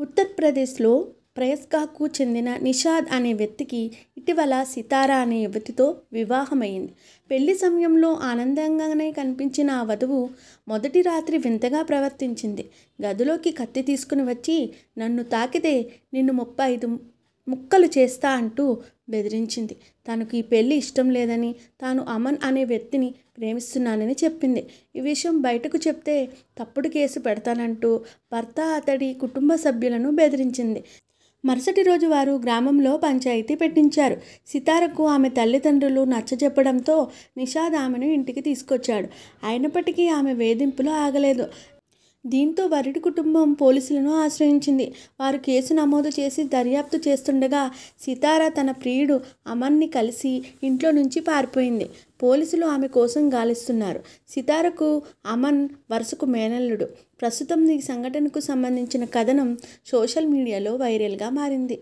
ఉత్తరప్రదేశ్లో ప్రయాగ్రాజ్కు చెందిన నిషాద్ అనే వ్యక్తికి ఇటీవల సితార అనే యువతితో వివాహమైంది. పెళ్లి సమయంలో ఆనందంగానే కనిపించిన ఆ వధువు మొదటి రాత్రి వింతగా ప్రవర్తించింది. గదిలోకి కత్తి తీసుకుని వచ్చి నన్ను తాకితే నిన్ను 35 ముక్కలు చేస్తా అంటూ బెదిరించింది. తనకు ఈ పెళ్లి ఇష్టం లేదని, తాను అమన్ అనే వ్యక్తిని ప్రేమిస్తున్నానని చెప్పింది. ఈ విషయం బయటకు చెప్తే తప్పుడు కేసు పెడతానంటూ భర్త, అతడి కుటుంబ సభ్యులను బెదిరించింది. మరుసటి రోజు వారు గ్రామంలో పంచాయతీ పెట్టించారు. సితారకు ఆమె తల్లిదండ్రులు నచ్చజెప్పడంతో నిషాద్ ఆమెను ఇంటికి తీసుకొచ్చాడు. అయినప్పటికీ ఆమె వేధింపులు ఆగలేదు. దీంతో వరుడి కుటుంబం పోలీసులను ఆశ్రయించింది. వారు కేసు నమోదు చేసి దర్యాప్తు చేస్తుండగా సితార తన ప్రియుడు అమన్ని కలిసి ఇంట్లో నుంచి పారిపోయింది. పోలీసులు ఆమె కోసం గాలిస్తున్నారు. సితారకు అమన్ వరుసకు మేనల్లుడు. ప్రస్తుతం ఈ సంఘటనకు సంబంధించిన కథనం సోషల్ మీడియాలో వైరల్గా మారింది.